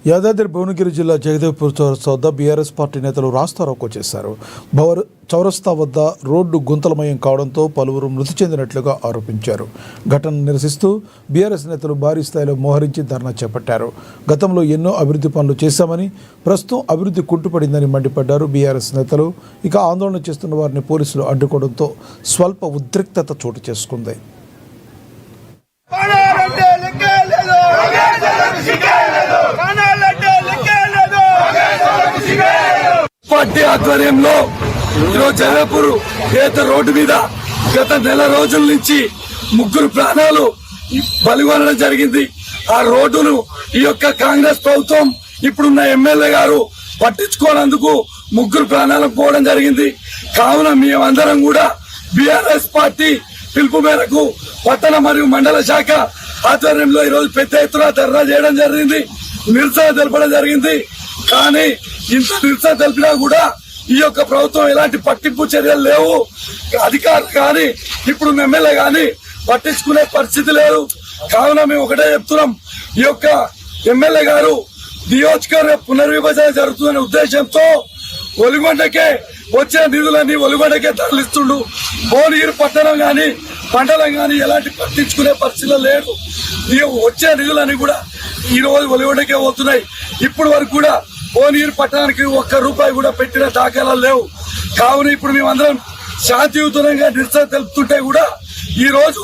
యాదాద్రి భువనగిరి జిల్లా జగదేవ్పూర్ చౌరస్తా వద్ద బీఆర్ఎస్ పార్టీ నేతలు రాస్తారోకో చేశారు. చౌరస్తా వద్ద రోడ్డు గుంతలమయం కావడంతో పలువురు మృతి చెందినట్లుగా ఆరోపించారు. ఘటన నిరసిస్తూ బీఆర్ఎస్ నేతలు భారీ స్థాయిలో మోహరించి ధర్నా చేపట్టారు. గతంలో ఎన్నో అభివృద్ధి పనులు చేశామని, ప్రస్తుతం అభివృద్ధి కుంటుపడిందని మండిపడ్డారు బీఆర్ఎస్ నేతలు. ఇక ఆందోళన చేస్తున్న వారిని పోలీసులు అడ్డుకోవడంతో స్వల్ప ఉద్రిక్తత చోటు చేసుకుంది. పార్టీ ఆధ్వర్యంలో ఈరోజు జగదేవ్పూర్ రోడ్డు మీద గత నెల రోజుల నుంచి 3 ప్రాణాలు బలిగొనడం జరిగింది. ఆ రోడ్డును ఈ యొక్క కాంగ్రెస్ ప్రభుత్వం ఇప్పుడున్న ఎమ్మెల్యే గారు పట్టించుకోనందుకు 3 ప్రాణాలు పోవడం జరిగింది. కావున మేమందరం కూడా బీఆర్ఎస్ పార్టీ పిలుపు మేరకు పట్టణ మరియు మండల శాఖ ఆధ్వర్యంలో ఈరోజు పెద్ద ఎత్తున ధర్నా చేయడం జరిగింది, నిరసన తెలపడం జరిగింది. కానీ ఇంత నిరసన తెలిపినా కూడా ఈ యొక్క ప్రభుత్వం ఎలాంటి పట్టింపు చర్యలు లేవు. అధికారులు కానీ ఇప్పుడు ఎమ్మెల్యే కానీ పట్టించుకునే పరిస్థితి లేదు. కావున మేము ఒకటే చెప్తున్నాం, ఈ యొక్క ఎమ్మెల్యే గారు నియోజకవర్గ పునర్విభజన జరుగుతుందనే ఉద్దేశంతో ఒలిగొండకే వచ్చే నిధులన్నీ ఒలిగొండకే తరలిస్తుండు. భువనగిరి పట్టణం గాని మండలం గాని ఎలాంటి పట్టించుకునే పరిస్థితులు లేదు. వచ్చే నిధులన్నీ కూడా ఈ రోజు ఒలిగొండకే పోతున్నాయి. ఇప్పటి వరకు కూడా భువనగిరి పట్టణానికి 1 రూపాయి కూడా పెట్టిన దాఖలాలు లేవు. కావున ఇప్పుడు మేమందరం శాంతియుతంగా నిరసన తెలుపుతుంటే కూడా ఈ రోజు